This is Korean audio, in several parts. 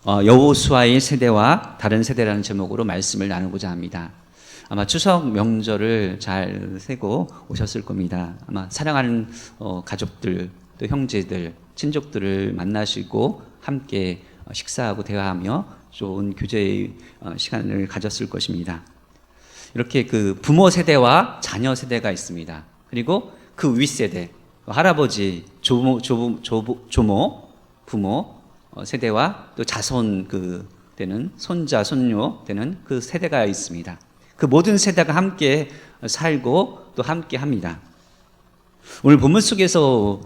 여호수아의 세대와 다른 세대라는 제목으로 말씀을 나누고자 합니다. 아마 추석 명절을 잘 세고 오셨을 겁니다. 아마 사랑하는 가족들, 또 형제들, 친족들을 만나시고 함께 식사하고 대화하며 좋은 교제의 시간을 가졌을 것입니다. 이렇게 그 부모 세대와 자녀 세대가 있습니다. 그리고 그 윗세대, 할아버지, 조모, 부모 세대와 또 자손 되는 손자, 손녀 되는 그 세대가 있습니다. 그 모든 세대가 함께 살고 또 함께 합니다. 오늘 본문 속에서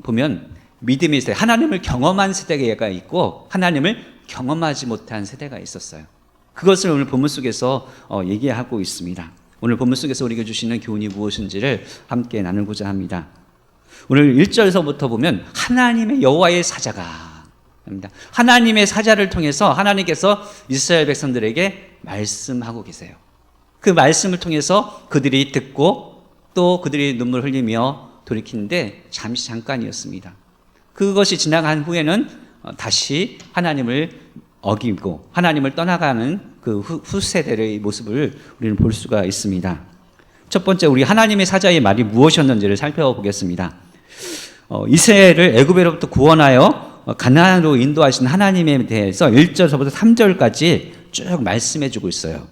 보면 믿음의 세대, 하나님을 경험한 세대가 있고 하나님을 경험하지 못한 세대가 있었어요. 그것을 오늘 본문 속에서 얘기하고 있습니다. 오늘 본문 속에서 우리에게 주시는 교훈이 무엇인지를 함께 나누고자 합니다. 오늘 1절에서부터 보면 하나님의 여호와의 사자가 합니다. 하나님의 사자를 통해서 하나님께서 이스라엘 백성들에게 말씀하고 계세요. 그 말씀을 통해서 그들이 듣고 또 그들이 눈물 흘리며 돌이키는데 잠깐이었습니다. 그것이 지나간 후에는 다시 하나님을 어기고 하나님을 떠나가는 그 후세대의 모습을 우리는 볼 수가 있습니다. 첫 번째, 우리 하나님의 사자의 말이 무엇이었는지를 살펴보겠습니다. 이스라엘을 애굽으로부터 구원하여 가나안으로 인도하신 하나님에 대해서 1절서부터 3절까지 쭉 말씀해 주고 있어요.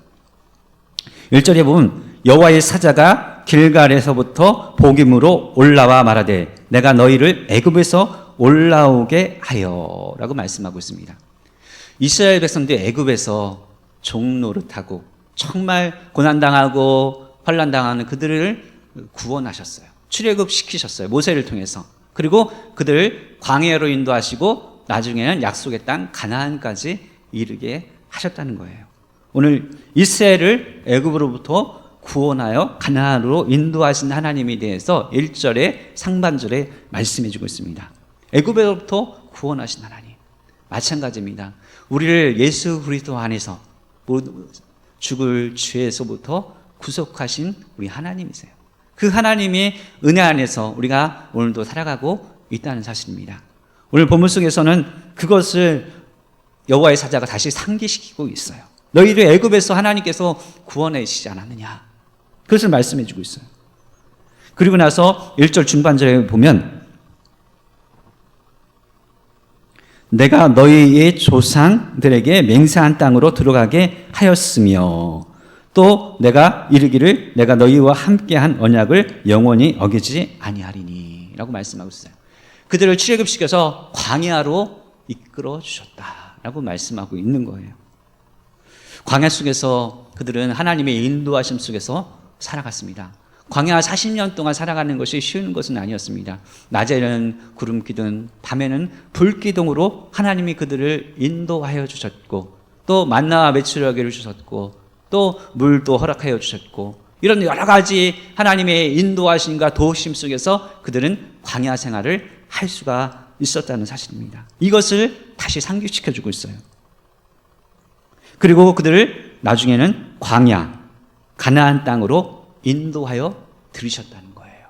1절에 보면 여호와의 사자가 길갈에서부터 복임으로 올라와 말하되 내가 너희를 애굽에서 올라오게 하여 라고 말씀하고 있습니다. 이스라엘 백성들이 애굽에서 종노릇하고 정말 고난당하고 환난당하는 그들을 구원하셨어요. 출애굽 시키셨어요. 모세를 통해서. 그리고 그들을 광야로 인도하시고 나중에는 약속의 땅 가나안까지 이르게 하셨다는 거예요. 오늘 이스라엘을 애굽으로부터 구원하여 가나안으로 인도하신 하나님에 대해서 1절에 상반절에 말씀해 주고 있습니다. 애굽으로부터 구원하신 하나님. 마찬가지입니다. 우리를 예수 그리스도 안에서 죽을 죄에서부터 구속하신 우리 하나님이세요. 그 하나님의 은혜 안에서 우리가 오늘도 살아가고 있다는 사실입니다. 오늘 본문 속에서는 그것을 여호와의 사자가 다시 상기시키고 있어요. 너희를 애굽에서 하나님께서 구원하시지 않았느냐. 그것을 말씀해 주고 있어요. 그리고 나서 1절 중반절에 보면 내가 너희의 조상들에게 맹세한 땅으로 들어가게 하였으며 또 내가 이르기를 내가 너희와 함께한 언약을 영원히 어기지 아니하리니 라고 말씀하고 있어요. 그들을 출애굽시켜서 광야로 이끌어 주셨다라고 말씀하고 있는 거예요. 광야 속에서 그들은 하나님의 인도하심 속에서 살아갔습니다. 광야 40년 동안 살아가는 것이 쉬운 것은 아니었습니다. 낮에는 구름 기둥, 밤에는 불 기둥으로 하나님이 그들을 인도하여 주셨고 또 만나와 메추라기를 주셨고 또 물도 허락하여 주셨고 이런 여러 가지 하나님의 인도하심과 도우심 속에서 그들은 광야 생활을 할 수가 있었다는 사실입니다. 이것을 다시 상기시켜주고 있어요. 그리고 그들을 나중에는 광야, 가나안 땅으로 인도하여 들이셨다는 거예요.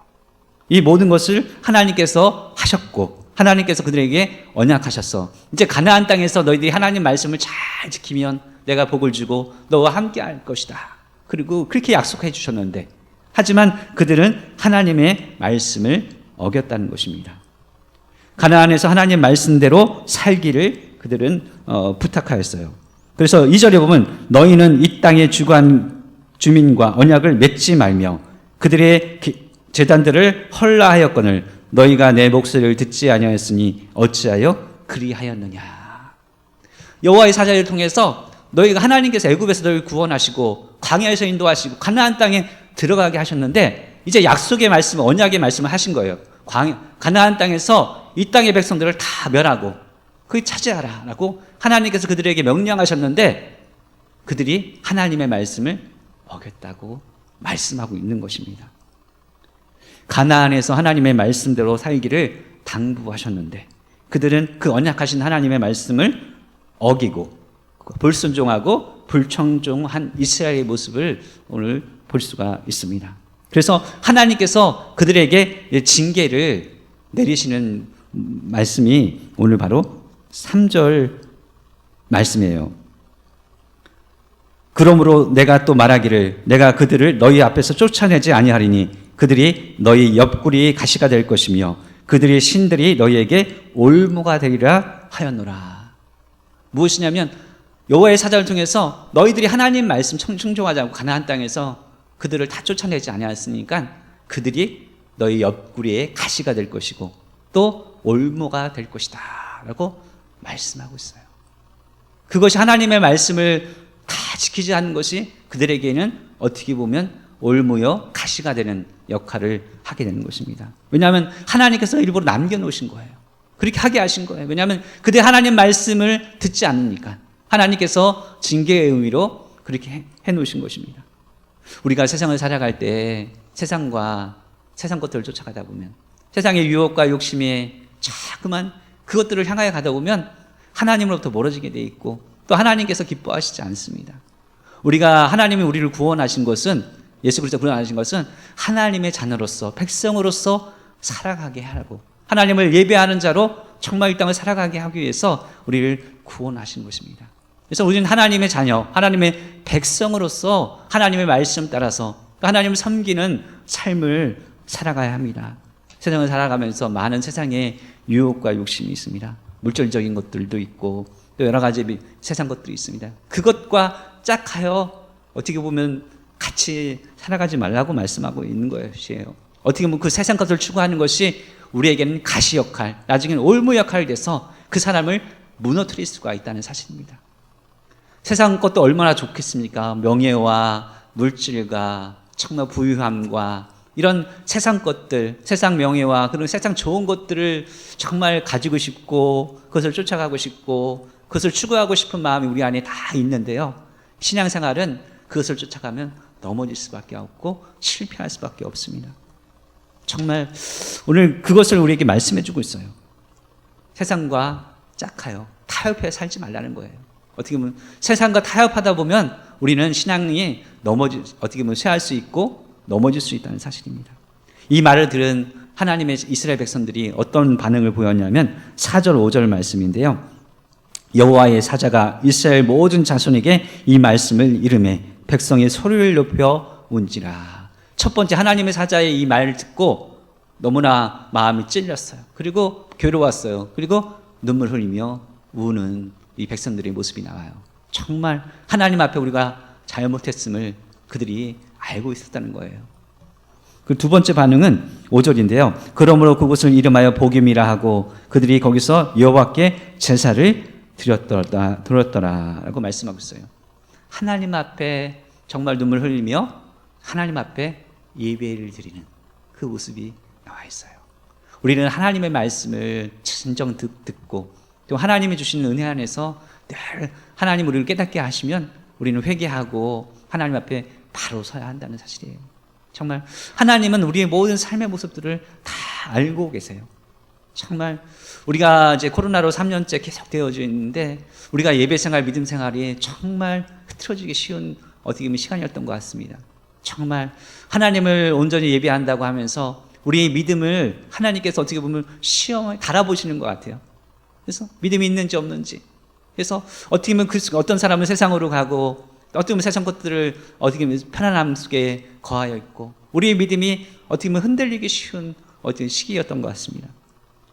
이 모든 것을 하나님께서 하셨고 하나님께서 그들에게 언약하셨어. 이제 가나안 땅에서 너희들이 하나님 말씀을 잘 지키면 내가 복을 주고 너와 함께 할 것이다. 그리고 그렇게 약속해 주셨는데 하지만 그들은 하나님의 말씀을 어겼다는 것입니다. 가나안에서 하나님 말씀대로 살기를 그들은 부탁하였어요. 그래서 2절에 보면 너희는 이 땅에 주관 주민과 언약을 맺지 말며 그들의 제단들을 헐라하였거늘 너희가 내 목소리를 듣지 아니하였으니 어찌하여 그리하였느냐. 여호와의 사자를 통해서 너희가 하나님께서 애굽에서 너희를 구원하시고 광야에서 인도하시고 가나안 땅에 들어가게 하셨는데 이제 약속의 말씀, 언약의 말씀을 하신 거예요. 가나안 땅에서 이 땅의 백성들을 다 멸하고 거기 차지하라 라고 하나님께서 그들에게 명령하셨는데 그들이 하나님의 말씀을 어겼다고 말씀하고 있는 것입니다. 가나안에서 하나님의 말씀대로 살기를 당부하셨는데 그들은 그 언약하신 하나님의 말씀을 어기고 불순종하고 불청종한 이스라엘의 모습을 오늘 볼 수가 있습니다. 그래서 하나님께서 그들에게 징계를 내리시는 말씀이 오늘 바로 3절 말씀이에요. 그러므로 내가 또 말하기를 내가 그들을 너희 앞에서 쫓아내지 아니하리니 그들이 너희 옆구리의 가시가 될 것이며 그들의 신들이 너희에게 올무가 되리라 하였노라. 무엇이냐면 여호와의 사자를 통해서 너희들이 하나님 말씀 청종하지 않고 가나안 땅에서 그들을 다 쫓아내지 아니하였으니까 그들이 너희 옆구리에 가시가 될 것이고 또 올무가 될 것이다 라고 말씀하고 있어요. 그것이 하나님의 말씀을 다 지키지 않는 것이 그들에게는 어떻게 보면 올무여 가시가 되는 역할을 하게 되는 것입니다. 왜냐하면 하나님께서 일부러 남겨놓으신 거예요. 그렇게 하게 하신 거예요. 왜냐하면 그들 하나님 말씀을 듣지 않으니까 하나님께서 징계의 의미로 그렇게 해놓으신 것입니다. 우리가 세상을 살아갈 때 세상과 세상 것들을 쫓아가다 보면 세상의 유혹과 욕심에 자꾸만 그것들을 향하여 가다 보면 하나님으로부터 멀어지게 돼 있고 또 하나님께서 기뻐하시지 않습니다. 우리가 하나님이 우리를 구원하신 것은 예수 그리스도 구원하신 것은 하나님의 자녀로서 백성으로서 살아가게 하고 하나님을 예배하는 자로 정말 이 땅을 살아가게 하기 위해서 우리를 구원하신 것입니다. 그래서 우리는 하나님의 자녀, 하나님의 백성으로서 하나님의 말씀 따라서 하나님을 섬기는 삶을 살아가야 합니다. 세상을 살아가면서 많은 세상의 유혹과 욕심이 있습니다. 물질적인 것들도 있고 또 여러 가지 세상 것들이 있습니다. 그것과 짝하여 어떻게 보면 같이 살아가지 말라고 말씀하고 있는 것이에요. 어떻게 보면 그 세상 것을 추구하는 것이 우리에게는 가시 역할, 나중에는 올무 역할이 돼서 그 사람을 무너뜨릴 수가 있다는 사실입니다. 세상 것도 얼마나 좋겠습니까? 명예와 물질과 정말 부유함과 이런 세상 것들, 세상 명예와 그런 세상 좋은 것들을 정말 가지고 싶고 그것을 쫓아가고 싶고 그것을 추구하고 싶은 마음이 우리 안에 다 있는데요. 신앙생활은 그것을 쫓아가면 넘어질 수밖에 없고 실패할 수밖에 없습니다. 정말 오늘 그것을 우리에게 말씀해 주고 있어요. 세상과 짝하여 타협해 살지 말라는 거예요. 어떻게 보면 세상과 타협하다 보면 우리는 신앙이 어떻게 보면 쇠할 수 있고 넘어질 수 있다는 사실입니다. 이 말을 들은 하나님의 이스라엘 백성들이 어떤 반응을 보였냐면 4절 5절 말씀인데요. 여호와의 사자가 이스라엘 모든 자손에게 이 말씀을 이르매 백성이 소리를 높여 운지라. 첫 번째 하나님의 사자의 이 말을 듣고 너무나 마음이 찔렸어요. 그리고 괴로웠어요. 그리고 눈물 흘리며 우는 이 백성들의 모습이 나와요. 정말 하나님 앞에 우리가 잘못했음을 그들이 알고 있었다는 거예요. 그 두 번째 반응은 5절인데요. 그러므로 그곳을 이름하여 복임이라 하고 그들이 거기서 여호와께 제사를 드렸더라라고 말씀하고 있어요. 하나님 앞에 정말 눈물 흘리며 하나님 앞에 예배를 드리는 그 모습이 나와 있어요. 우리는 하나님의 말씀을 진정 듣고 또 하나님이 주시는 은혜 안에서 늘 하나님 우리를 깨닫게 하시면 우리는 회개하고 하나님 앞에 바로 서야 한다는 사실이에요. 정말 하나님은 우리의 모든 삶의 모습들을 다 알고 계세요. 정말 우리가 이제 코로나로 3년째 계속 되어져 있는데 우리가 예배 생활, 믿음 생활이 정말 흐트러지기 쉬운 어떻게 보면 시간이었던 것 같습니다. 정말 하나님을 온전히 예배한다고 하면서 우리의 믿음을 하나님께서 어떻게 보면 시험에 달아보시는 것 같아요. 그래서 믿음이 있는지 없는지. 그래서 어떻게 보면 어떤 사람은 세상으로 가고 어떻게 보면 세상 것들을 어떻게 보면 편안함 속에 거하여 있고 우리의 믿음이 어떻게 보면 흔들리기 쉬운 어떤 시기였던 것 같습니다.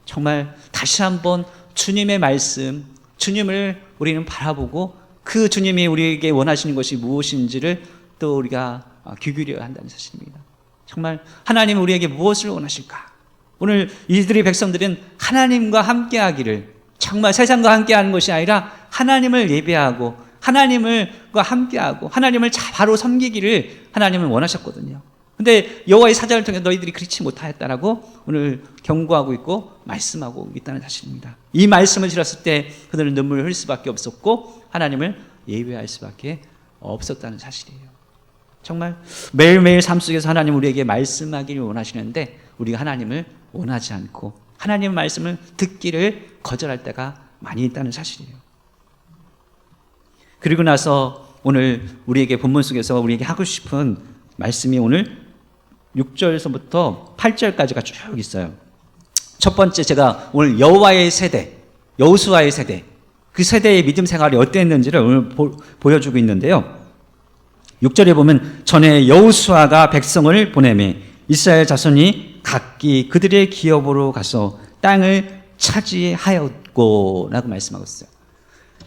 정말 다시 한번 주님의 말씀, 주님을 우리는 바라보고 그 주님이 우리에게 원하시는 것이 무엇인지를 또 우리가 귀 기울여야 한다는 사실입니다. 정말 하나님은 우리에게 무엇을 원하실까? 오늘 이들의 백성들은 하나님과 함께하기를 정말 세상과 함께하는 것이 아니라 하나님을 예배하고 하나님과 함께하고 하나님을 바로 섬기기를 하나님은 원하셨거든요. 근데 여호와의 사자를 통해 너희들이 그렇지 못하였다라고 오늘 경고하고 있고 말씀하고 있다는 사실입니다. 이 말씀을 들었을 때 그들은 눈물을 흘릴 수밖에 없었고 하나님을 예배할 수밖에 없었다는 사실이에요. 정말 매일매일 삶 속에서 하나님 우리에게 말씀하기를 원하시는데 우리가 하나님을 원하지 않고 하나님의 말씀을 듣기를 거절할 때가 많이 있다는 사실이에요. 그리고 나서 오늘 우리에게 본문 속에서 우리에게 하고 싶은 말씀이 오늘 6절에서부터 8절까지가 쭉 있어요. 첫 번째 제가 오늘 여호와의 세대, 여호수아의 세대, 그 세대의 믿음 생활이 어땠는지를 오늘 보여주고 있는데요. 6절에 보면 전에 여호수아가 백성을 보내매 이스라엘 자손이 각기 그들의 기업으로 가서 땅을 차지하였고 라고 말씀하고 있어요.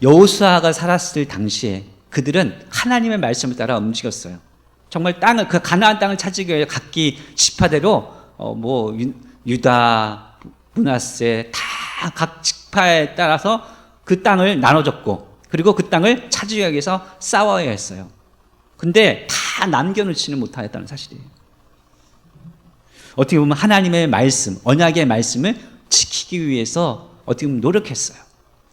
여호수아가 살았을 당시에 그들은 하나님의 말씀을 따라 움직였어요. 정말 땅을, 그 가나안 땅을 차지하기 위해 각기 지파대로 유다, 므낫세 다 각 지파에 따라서 그 땅을 나눠줬고, 그리고 그 땅을 차지하기 위해서 싸워야 했어요. 근데 다 남겨놓지는 못하였다는 사실이에요. 어떻게 보면 하나님의 말씀, 언약의 말씀을 지키기 위해서 어떻게 보면 노력했어요.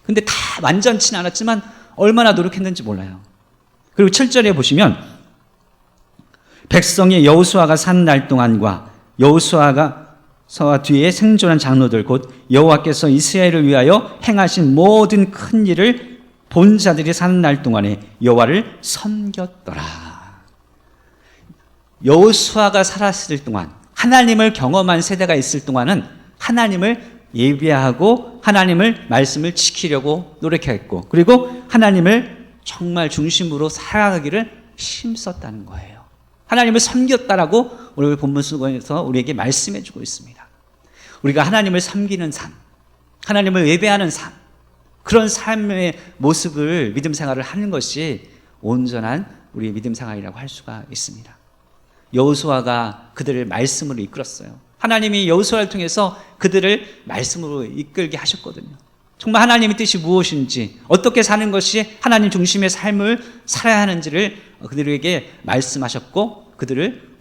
근데 다 완전치는 않았지만 얼마나 노력했는지 몰라요. 그리고 7절에 보시면 백성이 여호수아가 산 날 동안과 여호수아가 서와 뒤에 생존한 장로들 곧 여호와께서 이스라엘을 위하여 행하신 모든 큰 일을 본 자들이 사는 날 동안에 여호와를 섬겼더라. 여호수아가 살았을 동안, 하나님을 경험한 세대가 있을 동안은 하나님을 예배하고 하나님을 말씀을 지키려고 노력했고, 그리고 하나님을 정말 중심으로 살아가기를 힘썼다는 거예요. 하나님을 섬겼다라고 오늘 본문 속에서 우리에게 말씀해 주고 있습니다. 우리가 하나님을 섬기는 삶, 하나님을 예배하는 삶, 그런 삶의 모습을 믿음 생활을 하는 것이 온전한 우리의 믿음 생활이라고 할 수가 있습니다. 여호수아가 그들을 말씀으로 이끌었어요. 하나님이 여호수아를 통해서 그들을 말씀으로 이끌게 하셨거든요. 정말 하나님의 뜻이 무엇인지, 어떻게 사는 것이 하나님 중심의 삶을 살아야 하는지를 그들에게 말씀하셨고 그들을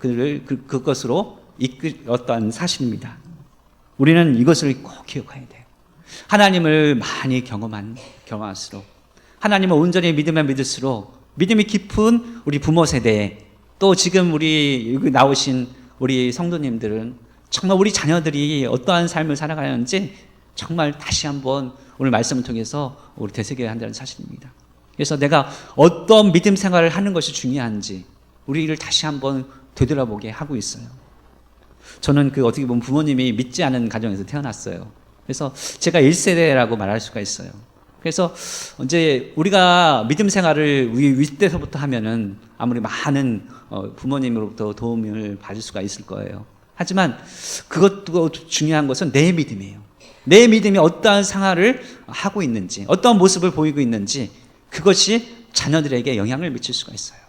그것으로 이끌었던 사실입니다. 우리는 이것을 꼭 기억해야 돼요. 하나님을 많이 경험할수록, 하나님을 온전히 믿을수록 믿음이 깊은 우리 부모 세대에, 또 지금 우리 여기 나오신 우리 성도님들은 정말 우리 자녀들이 어떠한 삶을 살아가는지 정말 다시 한번 오늘 말씀을 통해서 우리 되새겨야 한다는 사실입니다. 그래서 내가 어떤 믿음 생활을 하는 것이 중요한지 우리를 다시 한번 되돌아보게 하고 있어요. 저는 어떻게 보면 부모님이 믿지 않은 가정에서 태어났어요. 그래서 제가 1세대라고 말할 수가 있어요. 그래서 이제 우리가 믿음 생활을 윗대서부터 하면은 아무리 많은 부모님으로부터 도움을 받을 수가 있을 거예요. 하지만 그것도 중요한 것은 내 믿음이에요. 내 믿음이 어떠한 생활을 하고 있는지, 어떠한 모습을 보이고 있는지, 그것이 자녀들에게 영향을 미칠 수가 있어요.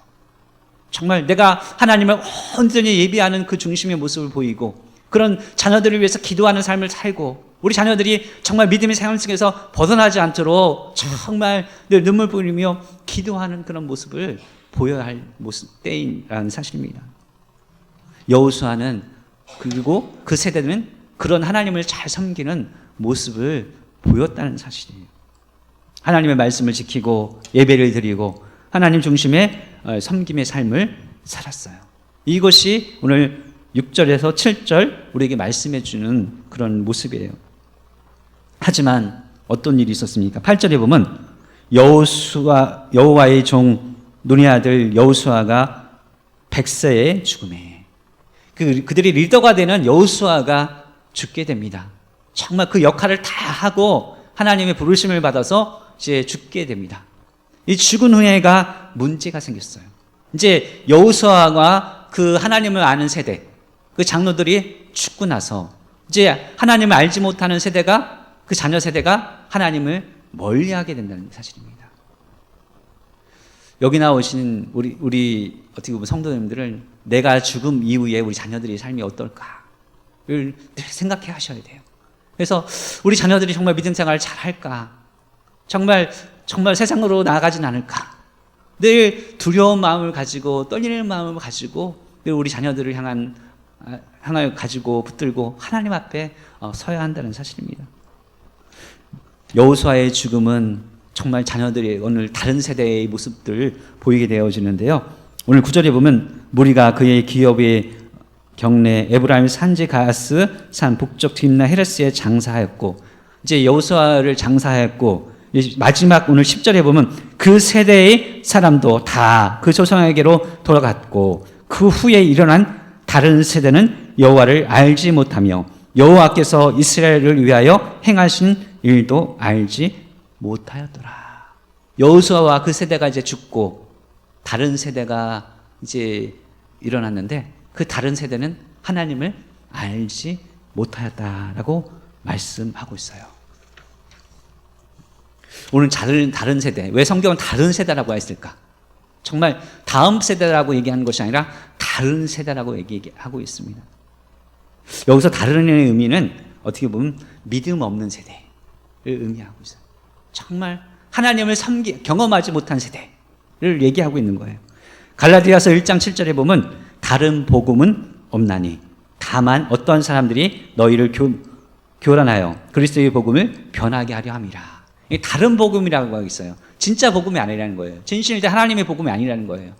정말 내가 하나님을 온전히 예배하는 그 중심의 모습을 보이고, 그런 자녀들을 위해서 기도하는 삶을 살고, 우리 자녀들이 정말 믿음의 생활 속에서 벗어나지 않도록 정말 늘 눈물 뿌리며 기도하는 그런 모습을 보여야 할 때라는 사실입니다. 여호수아는, 그리고 그 세대는 그런 하나님을 잘 섬기는 모습을 보였다는 사실이에요. 하나님의 말씀을 지키고 예배를 드리고 하나님 중심의 섬김의 삶을 살았어요. 이것이 오늘 6절에서 7절 우리에게 말씀해 주는 그런 모습이에요. 하지만 어떤 일이 있었습니까? 8절에 보면 여호와의 종 눈의 아들 여호수아가 100세에 죽음에, 그들이 리더가 되는 여호수아가 죽게 됩니다. 정말 그 역할을 다 하고 하나님의 부르심을 받아서 이제 죽게 됩니다. 이 죽은 후에가 문제가 생겼어요. 이제 여호수아가 그 하나님을 아는 세대, 그 장로들이 죽고 나서 이제 하나님을 알지 못하는 세대가, 그 자녀 세대가 하나님을 멀리하게 된다는 사실입니다. 여기 나오신 우리 어떻게 보면 성도님들은 내가 죽음 이후에 우리 자녀들의 삶이 어떨까를 생각해 하셔야 돼요. 그래서 우리 자녀들이 정말 믿음 생활을 잘 할까? 정말 세상으로 나아가진 않을까? 늘 두려운 마음을 가지고, 떨리는 마음을 가지고 늘 우리 자녀들을 향하여 가지고 붙들고 하나님 앞에 서야 한다는 사실입니다. 여호수아의 죽음은 정말 자녀들이 오늘 다른 세대의 모습들을 보이게 되어지는데요. 오늘 9절에 보면 무리가 그의 기업의 경내 에브라임 산지 가스 산 북쪽 딥나 헤레스에 장사하였고, 이제 여호수아를 장사하였고, 마지막 오늘 10절에 보면 그 세대의 사람도 다 그 조상에게로 돌아갔고, 그 후에 일어난 다른 세대는 여호와를 알지 못하며 여호와께서 이스라엘을 위하여 행하신 일도 알지 못하였더라. 여호수아와 그 세대가 이제 죽고 다른 세대가 이제 일어났는데 그 다른 세대는 하나님을 알지 못하였다라고 말씀하고 있어요. 오늘 다른 세대, 왜 성경은 다른 세대라고 했을까? 정말 다음 세대라고 얘기하는 것이 아니라 다른 세대라고 얘기하고 있습니다. 여기서 다른 의미는 어떻게 보면 믿음 없는 세대를 의미하고 있어요. 정말 하나님을 경험하지 못한 세대를 얘기하고 있는 거예요. 갈라디아서 1장 7절에 보면 다른 복음은 없나니 다만 어떤 사람들이 너희를 교란하여 그리스도의 복음을 변하게 하려 함이라. 이게 다른 복음이라고 하고 있어요. 진짜 복음이 아니라는 거예요. 진실대 하나님의 복음이 아니라는 거예요.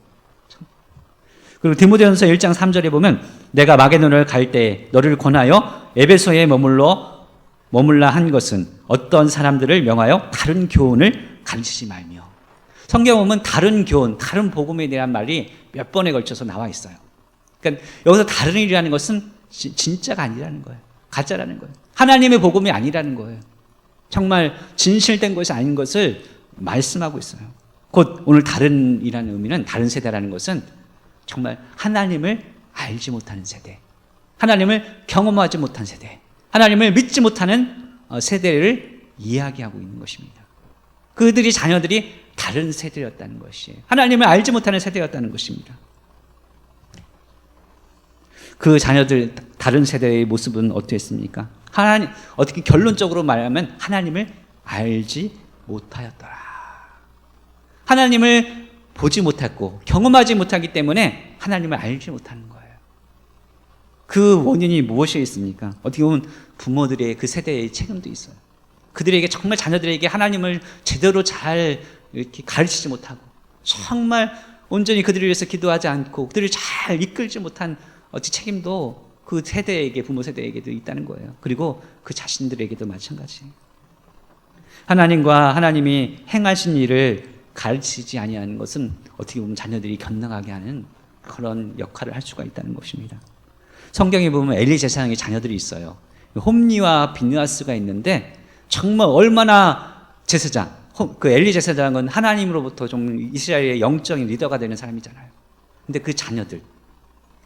그리고 디모데전서 1장 3절에 보면 내가 마게도냐를 갈 때 너를 권하여 에베소에 머물라 한 것은 어떤 사람들을 명하여 다른 교훈을 가르치지 말며. 성경 보면 다른 교훈, 다른 복음에 대한 말이 몇 번에 걸쳐서 나와 있어요. 그러니까 여기서 다른 일이라는 것은 진짜가 아니라는 거예요. 가짜라는 거예요. 하나님의 복음이 아니라는 거예요. 정말 진실된 것이 아닌 것을 말씀하고 있어요. 곧 오늘 다른이라는 의미는 다른 세대라는 것은 정말 하나님을 알지 못하는 세대, 하나님을 경험하지 못한 세대, 하나님을 믿지 못하는 세대를 이야기하고 있는 것입니다. 그들이 자녀들이 다른 세대였다는 것이에요. 하나님을 알지 못하는 세대였다는 것입니다. 그 자녀들 다른 세대의 모습은 어땠습니까? 어떻게 결론적으로 말하면 하나님을 알지 못하였더라. 하나님을 보지 못했고 경험하지 못하기 때문에 하나님을 알지 못하는 거예요. 그 원인이 무엇이 있습니까? 어떻게 보면 부모들의 그 세대의 책임도 있어요. 그들에게 정말 자녀들에게 하나님을 제대로 잘 이렇게 가르치지 못하고 정말 온전히 그들을 위해서 기도하지 않고 그들을 잘 이끌지 못한 책임도 그 세대에게, 부모 세대에게도 있다는 거예요. 그리고 그 자신들에게도 마찬가지예요. 하나님과 하나님이 행하신 일을 가르치지 아니하는 것은 어떻게 보면 자녀들이 견능하게 하는 그런 역할을 할 수가 있다는 것입니다. 성경에 보면 엘리 제사장의 자녀들이 있어요. 홈니와 비느하스가 있는데 정말 얼마나 제사장, 그 엘리 제사장은 하나님으로부터 좀 이스라엘의 영적인 리더가 되는 사람이잖아요. 근데 그 자녀들,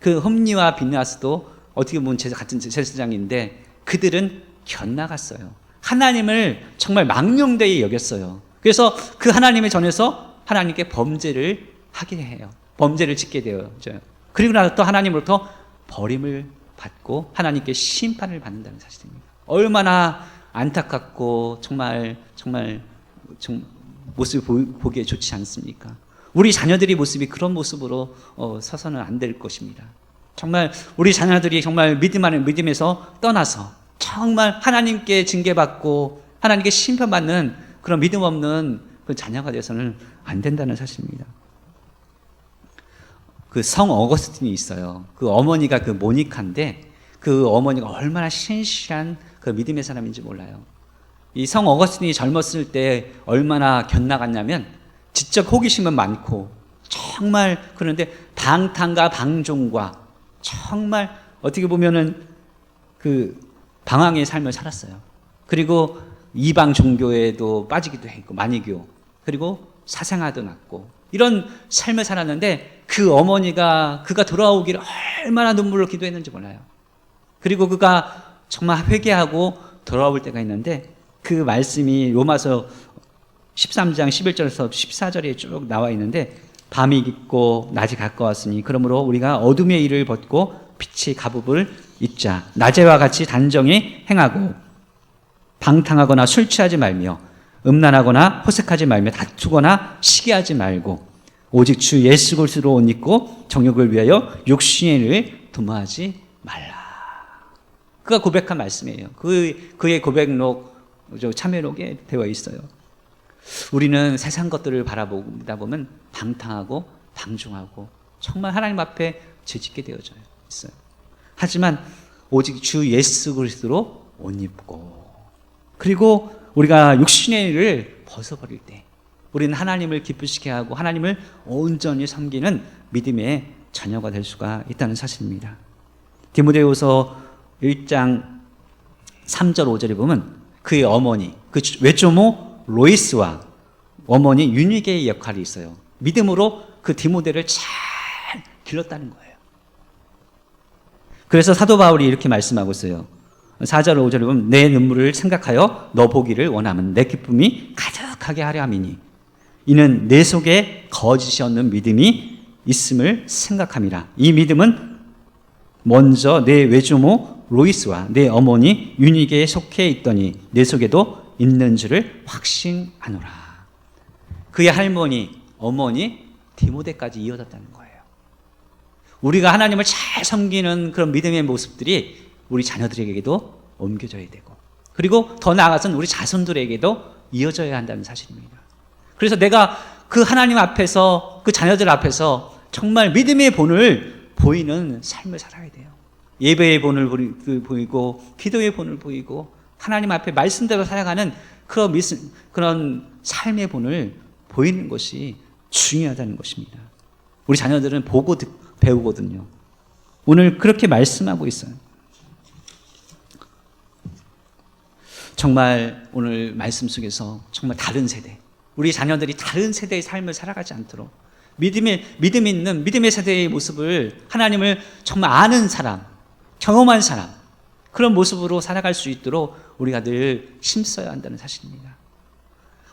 그 홈니와 비느하스도 어떻게 보면 같은 제사장인데 그들은 견나갔어요. 하나님을 정말 망령되이 여겼어요. 그래서 그 하나님의 전에서 하나님께 범죄를 하게 해요. 범죄를 짓게 되어져요. 그리고 나서 또 하나님으로부터 버림을 받고 하나님께 심판을 받는다는 사실입니다. 얼마나 안타깝고 정말 모습이 보기에 좋지 않습니까? 우리 자녀들이 모습이 그런 모습으로 서서는 안 될 것입니다. 정말 우리 자녀들이 정말 믿음에서 떠나서 정말 하나님께 징계받고 하나님께 심판받는 그런 믿음 없는 그 자녀가 되어서는 안 된다는 사실입니다. 그 성 어거스틴이 있어요. 그 어머니가 그 모니카인데 그 어머니가 얼마나 신실한 그 믿음의 사람인지 몰라요. 이 성 어거스틴이 젊었을 때 얼마나 견나갔냐면 지적 호기심은 많고 정말 그런데 방탕과 방종과 정말 어떻게 보면은 그 방황의 삶을 살았어요. 그리고 이방 종교에도 빠지기도 했고 마니교, 그리고 사생아도 낳고 이런 삶을 살았는데 그 어머니가 그가 돌아오기를 얼마나 눈물로 기도했는지 몰라요. 그리고 그가 정말 회개하고 돌아올 때가 있는데 그 말씀이 로마서 13장 11절에서 14절에 쭉 나와 있는데 밤이 깊고 낮이 가까웠으니 그러므로 우리가 어둠의 일을 벗고 빛의 가부를 입자. 낮에와 같이 단정히 행하고 방탕하거나 술 취하지 말며 음란하거나 호색하지 말며 다투거나 시기하지 말고 오직 주 예수 그리스도로 옷 입고 정욕을 위하여 육신의 일을 도모하지 말라. 그가 고백한 말씀이에요. 그의 고백록, 참회록에 되어 있어요. 우리는 세상 것들을 바라보다 보면 방탕하고 방종하고 정말 하나님 앞에 죄짓게 되어져 있어요. 하지만 오직 주 예수 그리스도로 옷 입고 그리고 우리가 육신의 일을 벗어버릴 때 우리는 하나님을 기쁘시게 하고 하나님을 온전히 섬기는 믿음의 자녀가 될 수가 있다는 사실입니다. 디모데후서 1장 3절 5절에 보면 그의 어머니, 그 외조모 로이스와 어머니 유니게의 역할이 있어요. 믿음으로 그 디모데를 잘 길렀다는 거예요. 그래서 사도 바울이 이렇게 말씀하고 있어요. 4절 5절에 보면 내 눈물을 생각하여 너 보기를 원하면 내 기쁨이 가득하게 하려 함이니 이는 내 속에 거짓이 없는 믿음이 있음을 생각함이라. 이 믿음은 먼저 내 외조모 로이스와 내 어머니 유니게에 속해 있더니 내 속에도 있는 줄을 확신하노라. 그의 할머니, 어머니, 디모데까지 이어졌다는 거예요. 우리가 하나님을 잘 섬기는 그런 믿음의 모습들이 우리 자녀들에게도 옮겨져야 되고, 그리고 더 나아가서는 우리 자손들에게도 이어져야 한다는 사실입니다. 그래서 내가 그 하나님 앞에서, 그 자녀들 앞에서 정말 믿음의 본을 보이는 삶을 살아야 돼요. 예배의 본을 보이고, 기도의 본을 보이고, 하나님 앞에 말씀대로 살아가는 그런 삶의 본을 보이는 것이 중요하다는 것입니다. 우리 자녀들은 보고 배우거든요. 오늘 그렇게 말씀하고 있어요. 정말 오늘 말씀 속에서 정말 다른 세대, 우리 자녀들이 다른 세대의 삶을 살아가지 않도록 믿음 있는 믿음의 세대의 모습을, 하나님을 정말 아는 사람, 경험한 사람, 그런 모습으로 살아갈 수 있도록 우리가 늘 힘써야 한다는 사실입니다.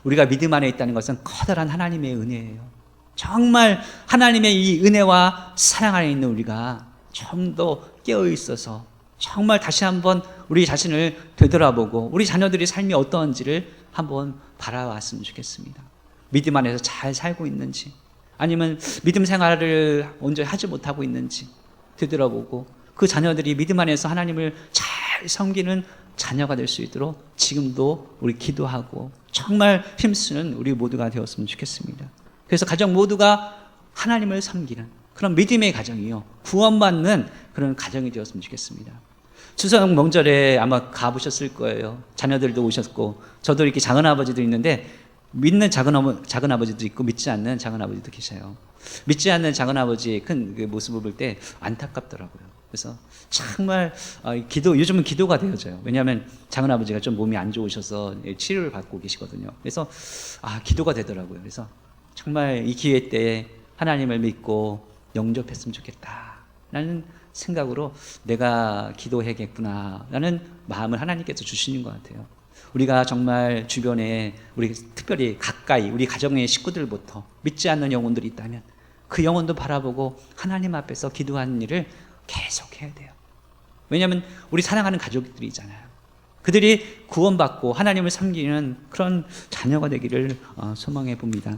우리가 믿음 안에 있다는 것은 커다란 하나님의 은혜예요. 정말 하나님의 이 은혜와 사랑 안에 있는 우리가 좀 더 깨어 있어서 정말 다시 한번 우리 자신을 되돌아보고 우리 자녀들의 삶이 어떠한지를 한번 바라봤으면 좋겠습니다. 믿음 안에서 잘 살고 있는지, 아니면 믿음 생활을 온전히 하지 못하고 있는지 되돌아보고, 그 자녀들이 믿음 안에서 하나님을 잘 섬기는 자녀가 될 수 있도록 지금도 우리 기도하고 정말 힘쓰는 우리 모두가 되었으면 좋겠습니다. 그래서 가정 모두가 하나님을 섬기는 그런 믿음의 가정이요, 구원받는 그런 가정이 되었으면 좋겠습니다. 추석 명절에 아마 가보셨을 거예요. 자녀들도 오셨고, 저도 이렇게 작은아버지도 있는데 믿는 작은아버지도 있고 믿지 않는 작은아버지도 계셔요. 믿지 않는 작은아버지의 큰 그 모습을 볼 때 안타깝더라고요. 그래서 정말 요즘은 기도가 되어져요. 왜냐하면 작은아버지가 좀 몸이 안 좋으셔서 치료를 받고 계시거든요. 그래서 기도가 되더라고요. 그래서 정말 이 기회 때 하나님을 믿고 영접했으면 좋겠다라는 생각으로 내가 기도해야겠구나라는 마음을 하나님께서 주시는 것 같아요. 우리가 정말 주변에 우리 특별히 가까이 우리 가정의 식구들부터 믿지 않는 영혼들이 있다면 그 영혼도 바라보고 하나님 앞에서 기도하는 일을 계속해야 돼요. 왜냐하면 우리 사랑하는 가족들이잖아요. 그들이 구원받고 하나님을 섬기는 그런 자녀가 되기를 소망해 봅니다.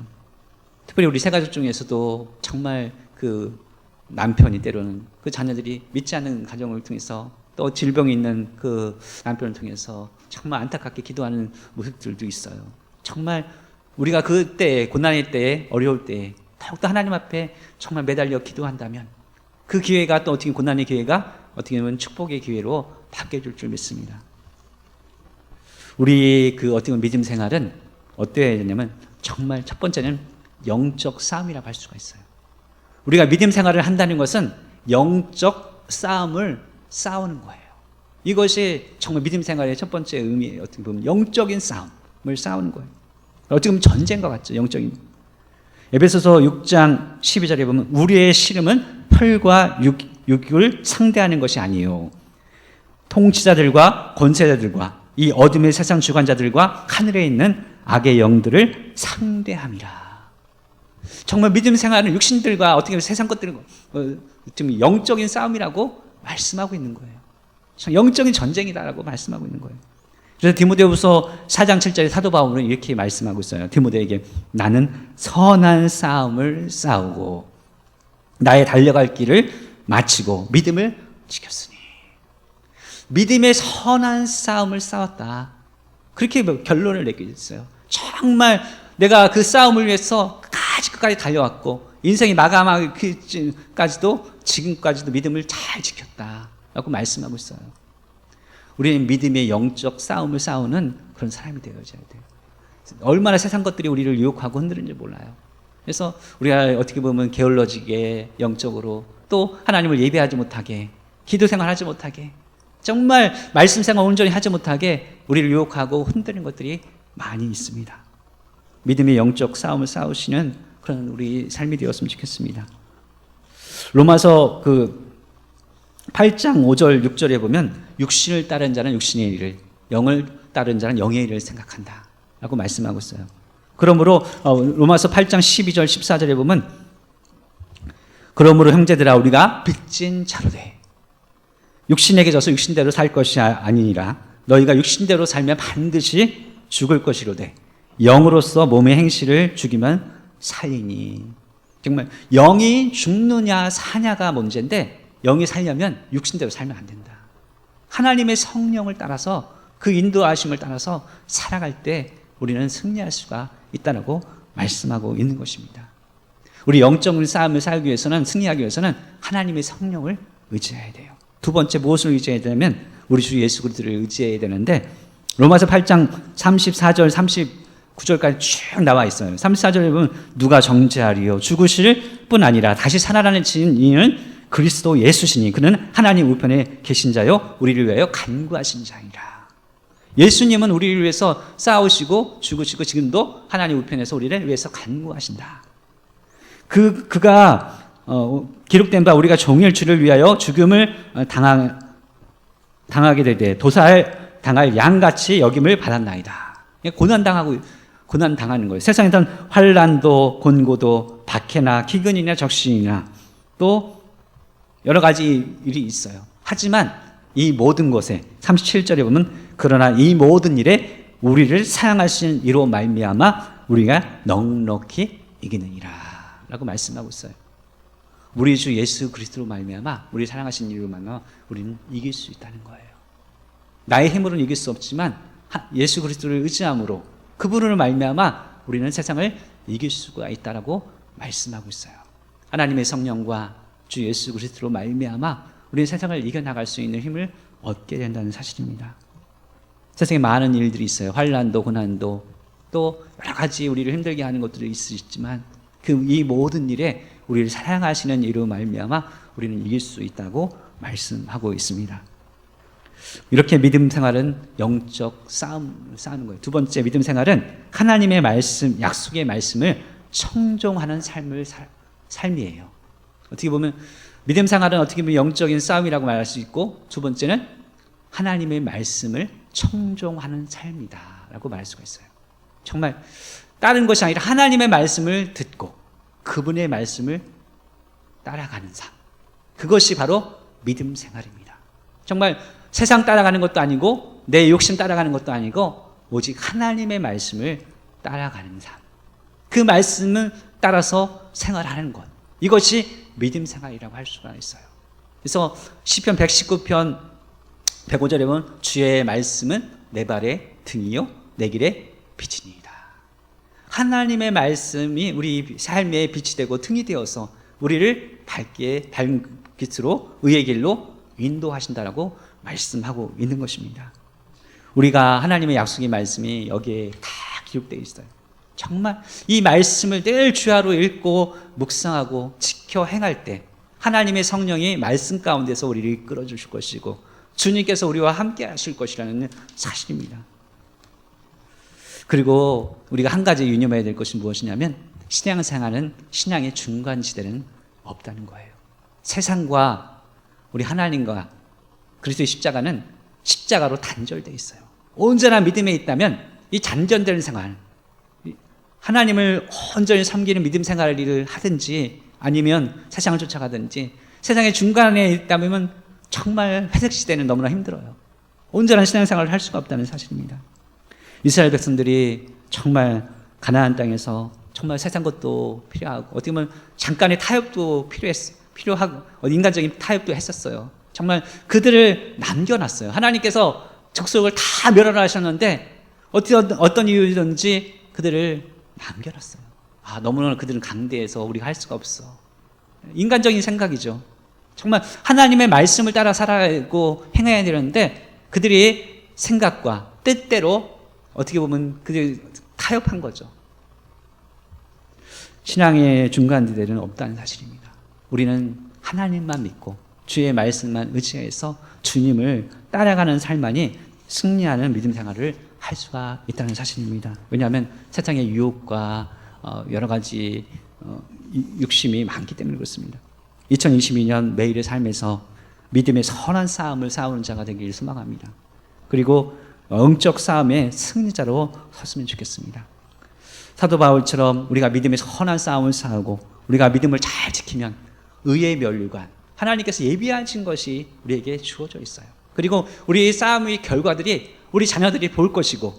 특별히 우리 세 가족 중에서도 정말 그 남편이 때로는 그 자녀들이 믿지 않는 가정을 통해서, 또 질병이 있는 그 남편을 통해서 정말 안타깝게 기도하는 모습들도 있어요. 정말 우리가 그때 고난의 때에, 어려울 때에 더욱더 하나님 앞에 정말 매달려 기도한다면 그 기회가 또 어떻게 고난의 기회가 어떻게 보면 축복의 기회로 바뀌어질 줄 믿습니다. 우리 그 어떻게 보면 믿음 생활은 어때야 되냐면 정말 첫 번째는 영적 싸움이라고 할 수가 있어요. 우리가 믿음 생활을 한다는 것은 영적 싸움을 싸우는 거예요. 이것이 정말 믿음 생활의 첫 번째 의미예요. 어떻게 보면 영적인 싸움을 싸우는 거예요. 어떻게 보면 전쟁과 같죠. 영적인. 에베소서 6장 12절에 보면 우리의 씨름은 혈과 육을 상대하는 것이 아니에요. 통치자들과 권세자들과 이 어둠의 세상 주관자들과 하늘에 있는 악의 영들을 상대함이라. 정말 믿음 생활은 육신들과 어떻게 보면 세상 것들과 좀 영적인 싸움이라고 말씀하고 있는 거예요. 영적인 전쟁이다라고 말씀하고 있는 거예요. 그래서 디모데후서 4장 7절에 사도 바울은 이렇게 말씀하고 있어요. 디모데에게 나는 선한 싸움을 싸우고 나의 달려갈 길을 마치고 믿음을 지켰으니. 믿음의 선한 싸움을 싸웠다. 그렇게 결론을 내기도 했어요. 정말 내가 그 싸움을 위해서 끝까지 달려왔고 인생이 마감하기까지도 지금까지도 믿음을 잘 지켰다라고 말씀하고 있어요. 우리는 믿음의 영적 싸움을 싸우는 그런 사람이 되어야 돼요. 얼마나 세상 것들이 우리를 유혹하고 흔드는지 몰라요. 그래서 우리가 어떻게 보면 게을러지게 영적으로, 또 하나님을 예배하지 못하게, 기도 생활하지 못하게, 정말 말씀 생활 온전히 하지 못하게 우리를 유혹하고 흔드는 것들이 많이 있습니다. 믿음의 영적 싸움을 싸우시는 그런 우리 삶이 되었으면 좋겠습니다. 로마서 8장 5절 6절에 보면 육신을 따른 자는 육신의 일을, 영을 따른 자는 영의 일을 생각한다 라고 말씀하고 있어요. 그러므로 로마서 8장 12절 14절에 보면 그러므로 형제들아 우리가 빚진 자로되 육신에게 져서 육신대로 살 것이 아니니라 너희가 육신대로 살면 반드시 죽을 것이로되 영으로서 몸의 행실을 죽이면 살리니. 정말 영이 죽느냐 사냐가 문제인데 영이 살려면 육신대로 살면 안 된다. 하나님의 성령을 따라서 그 인도하심을 따라서 살아갈 때 우리는 승리할 수가 있다고 말씀하고 있는 것입니다. 우리 영적 싸움을 살기 위해서는, 승리하기 위해서는 하나님의 성령을 의지해야 돼요. 두 번째 무엇을 의지해야 되냐면 우리 주 예수 그리스도를 의지해야 되는데 로마서 8장 34절 39절까지 쭉 나와 있어요. 34절에 보면 누가 정죄하리요 죽으실 뿐 아니라 다시 살아나는 이는 그리스도 예수시니 그는 하나님 우편에 계신 자요 우리를 위하여 간구하신 자이라. 예수님은 우리를 위해서 싸우시고 죽으시고 지금도 하나님 우편에서 우리를 위해서 간구하신다. 그가 기록된 바 우리가 종일 주를 위하여 죽음을 당하게 되되 도살당할 양같이 여김을 받았나이다. 고난 당하는 거예요. 세상에선 환난도 곤고도 박해나 기근이나 적신이나 또 여러 가지 일이 있어요. 하지만 이 모든 것에 37절에 보면 그러나 이 모든 일에 우리를 사랑하신 이로 말미암아 우리가 넉넉히 이기느니라 라고 말씀하고 있어요. 우리 주 예수 그리스도로 말미암아 우리 사랑하신 이로 말미암아 우리는 이길 수 있다는 거예요. 나의 힘으로는 이길 수 없지만 예수 그리스도를 의지함으로 그분으로 말미암아 우리는 세상을 이길 수가 있다라고 말씀하고 있어요. 하나님의 성령과 주 예수 그리스도로 말미암아 우리는 세상을 이겨나갈 수 있는 힘을 얻게 된다는 사실입니다. 세상에 많은 일들이 있어요. 환난도 고난도 또 여러 가지 우리를 힘들게 하는 것들이 있지만 이 모든 일에 우리를 사랑하시는 이로 말미암아 우리는 이길 수 있다고 말씀하고 있습니다. 이렇게 믿음 생활은 영적 싸움을 싸우는 거예요. 두 번째 믿음 생활은 하나님의 말씀, 약속의 말씀을 청종하는 삶이에요. 어떻게 보면 믿음 생활은 어떻게 보면 영적인 싸움이라고 말할 수 있고 두 번째는 하나님의 말씀을 청종하는 삶이다 라고 말할 수가 있어요. 정말 다른 것이 아니라 하나님의 말씀을 듣고 그분의 말씀을 따라가는 삶, 그것이 바로 믿음 생활입니다. 정말 세상 따라가는 것도 아니고 내 욕심 따라가는 것도 아니고 오직 하나님의 말씀을 따라가는 삶, 그 말씀을 따라서 생활하는 것, 이것이 믿음 생활이라고 할 수가 있어요. 그래서 시편 119편 105절에 보면 주의 말씀은 내 발의 등이요 내 길의 빛이니이다. 하나님의 말씀이 우리 삶의 빛이 되고 등이 되어서 우리를 밝빛으로 의의 길로 인도하신다라고 말씀하고 있는 것입니다. 우리가 하나님의 약속의 말씀이 여기에 다 기록되어 있어요. 정말 이 말씀을 늘 주야로 읽고 묵상하고 지켜 행할 때 하나님의 성령이 말씀 가운데서 우리를 이끌어 주실 것이고 주님께서 우리와 함께 하실 것이라는 사실입니다. 그리고 우리가 한 가지 유념해야 될 것이 무엇이냐면 신앙생활은 신앙의 중간지대는 없다는 거예요. 세상과 우리 하나님과 그리스도의 십자가는 십자가로 단절되어 있어요. 온전한 믿음에 있다면 이 단절되는 생활, 하나님을 온전히 섬기는 믿음 생활을 하든지 아니면 세상을 쫓아가든지 세상의 중간에 있다면 정말 회색 시대는 너무나 힘들어요. 온전한 신앙생활을 할 수가 없다는 사실입니다. 이스라엘 백성들이 정말 가나안 땅에서 정말 세상 것도 필요하고 어떻게 보면 잠깐의 타협도 필요하고 인간적인 타협도 했었어요. 정말 그들을 남겨놨어요. 하나님께서 족속을 다 멸하셨는데 어떤 이유든지 그들을 남겨놨어요. 너무나 그들은 강대해서 우리가 할 수가 없어. 인간적인 생각이죠. 정말 하나님의 말씀을 따라 살아가고 행해야 되는데 그들이 생각과 뜻대로 어떻게 보면 그들이 타협한 거죠. 신앙의 중간지대는 없다는 사실입니다. 우리는 하나님만 믿고 주의 말씀만 의지해서 주님을 따라가는 삶만이 승리하는 믿음 생활을 할 할 수가 있다는 사실입니다. 왜냐하면 세상의 유혹과 여러 가지 욕심이 많기 때문에 그렇습니다. 2022년 매일의 삶에서 믿음의 선한 싸움을 싸우는 자가 되기를 소망합니다. 그리고 영적 싸움의 승리자로 섰으면 좋겠습니다. 사도 바울처럼 우리가 믿음의 선한 싸움을 싸우고 우리가 믿음을 잘 지키면 의의 면류관, 하나님께서 예비하신 것이 우리에게 주어져 있어요. 그리고 우리의 싸움의 결과들이 우리 자녀들이 볼 것이고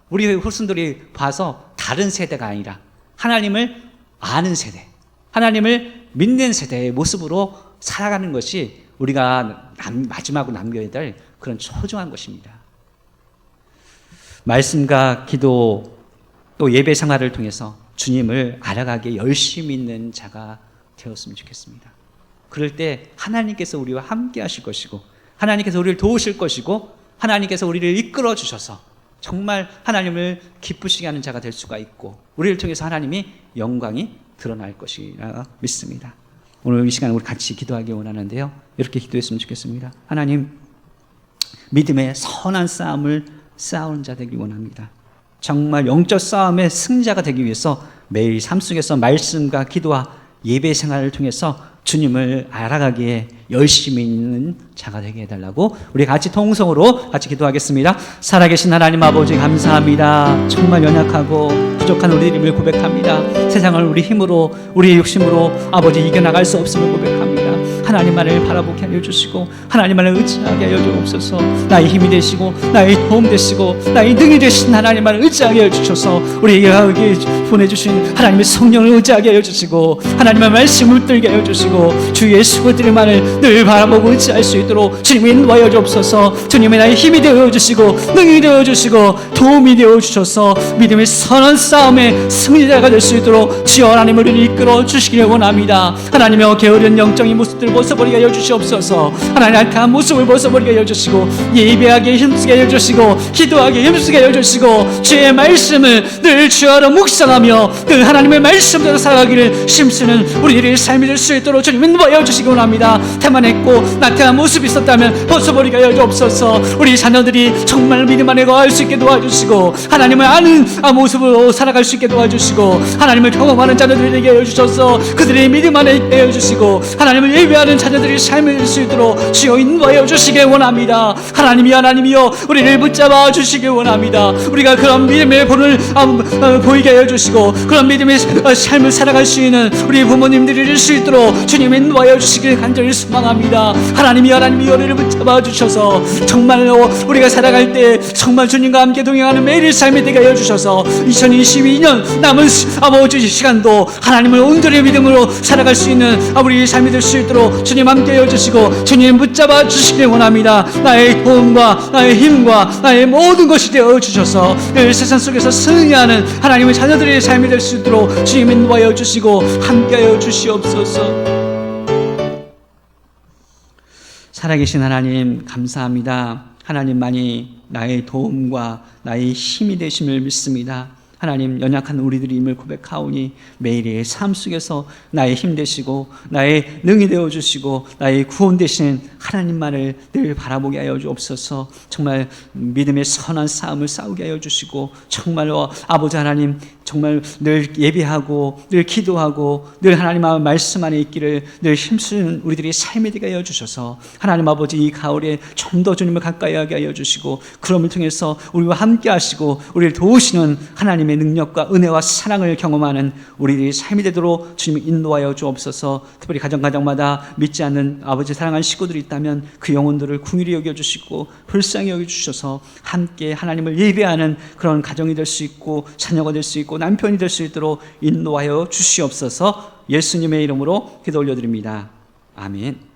우리 후손들이 봐서 다른 세대가 아니라 하나님을 아는 세대, 하나님을 믿는 세대의 모습으로 살아가는 것이 우리가 마지막으로 남겨야 될 그런 소중한 것입니다. 말씀과 기도 또 예배 생활을 통해서 주님을 알아가기에 열심히 있는 자가 되었으면 좋겠습니다. 그럴 때 하나님께서 우리와 함께 하실 것이고 하나님께서 우리를 도우실 것이고 하나님께서 우리를 이끌어 주셔서 정말 하나님을 기쁘시게 하는 자가 될 수가 있고 우리를 통해서 하나님이 영광이 드러날 것이라 믿습니다. 오늘 이 시간 우리 같이 기도하기 원하는데요. 이렇게 기도했으면 좋겠습니다. 하나님, 믿음의 선한 싸움을 싸우는 자 되기 원합니다. 정말 영적 싸움의 승자가 되기 위해서 매일 삶 속에서 말씀과 기도와 예배 생활을 통해서 주님을 알아가기에 열심히 있는 자가 되게 해달라고 우리 같이 통성으로 같이 기도하겠습니다. 살아계신 하나님 아버지 감사합니다. 정말 연약하고 부족한 우리를 고백합니다. 세상을 우리 힘으로 우리의 욕심으로 아버지 이겨나갈 수 없음을 고백합니다. 하나님만을 바라보게 하여 주시고 하나님만을 의지하게 하여 주옵소서. 나의 힘이 되시고 나의 도움 되시고 나의 능히 되신 하나님만을 의지하게 하여 주셔서 우리에게 보내주신 하나님의 성령을 의지하게 하여 주시고 하나님의 말씀을 들게 하여 주시고 주 예수 그리스도만을 늘 바라보고 의지할 수 있도록 주님이 인도하여 주옵소서. 주님의 나의 힘이 되어 주시고 능히 되어 주시고 도움이 되어 주셔서 믿음의 선한 싸움의 승리자가 될 수 있도록 주여 하나님 우리를 이끌어 주시기를 원합니다. 하나님의 게으른 영적인 모습들을 벗어버리게 하여 주시옵소서. 하나님 악한 모습을 벗어버리게 하여 주시고 예배하게 힘쓰게 하여 주시고 기도하게 힘쓰게 하여 주시고 주의 말씀을 늘 주여로 묵상하며 그 하나님의 말씀대로 살아가기를 힘쓰는 우리들의 삶이 될 수 있도록 주님 인도하여 주시기 원합니다. 태만했고 나태한 모습이 있었다면 벗어버리게 하여 주옵소서. 우리 자녀들이 정말 믿음 안에 거할 수 있게 도와주시고 하나님을 아는 모습으로 살아갈 수 있게 도와주시고 하나님을 경험하는 자녀들이 되게 하여 주셔서 그들의 믿음 안에 있게 하여 주시고 하나님을 예배하는 자녀들이 삶이 될 수 있도록 주여 인도하여 주시길 원합니다. 하나님이여 우리를 붙잡아 주시길 원합니다. 우리가 그런 믿음의 본을 보이게 하여 주시고 그런 믿음의 삶을 살아갈 수 있는 우리 부모님들이 될 수 있도록 주님 인도하여 주시길 간절히 소망합니다. 하나님이여 우리를 붙잡아 주셔서 정말로 우리가 살아갈 때 정말 주님과 함께 동행하는 매일의 삶이 되게 하여 주셔서 2022년 남은 아버지 시간도 하나님을 온전히 믿음으로 살아갈 수 있는 우리 삶이 될 수 있도록 주님 함께 하여 주시고 주님 붙잡아 주시길 원합니다. 나의 도움과 나의 힘과 나의 모든 것이 되어 주셔서 세상 속에서 승리하는 하나님의 자녀들의 삶이 될 수 있도록 주님 인도하여 주시고 함께 하여 주시옵소서. 살아계신 하나님 감사합니다. 하나님만이 나의 도움과 나의 힘이 되심을 믿습니다. 하나님 연약한 우리들임을 고백하오니 매일의 삶 속에서 나의 힘 되시고 나의 능히 되어주시고 나의 구원 되시는 하나님만을 늘 바라보게 하여 주옵소서. 정말 믿음의 선한 싸움을 싸우게 하여 주시고 정말로 아버지 하나님 정말 늘 예배하고 늘 기도하고 늘 하나님 말씀 안에 있기를 늘 힘쓰는 우리들의 삶이 되게 하여 주셔서 하나님 아버지 이 가을에 좀 더 주님을 가까이 하게 하여 주시고 그럼을 통해서 우리와 함께 하시고 우리를 도우시는 하나님의 능력과 은혜와 사랑을 경험하는 우리들의 삶이 되도록 주님 인도하여 주옵소서. 특별히 가정마다 믿지 않는 아버지 사랑하는 식구들이 있다면 그 영혼들을 긍휼히 여겨주시고 불쌍히 여겨주셔서 함께 하나님을 예배하는 그런 가정이 될 수 있고 자녀가 될 수 있고 남편이 될 수 있도록 인도하여 주시옵소서. 예수님의 이름으로 기도 올려드립니다. 아멘.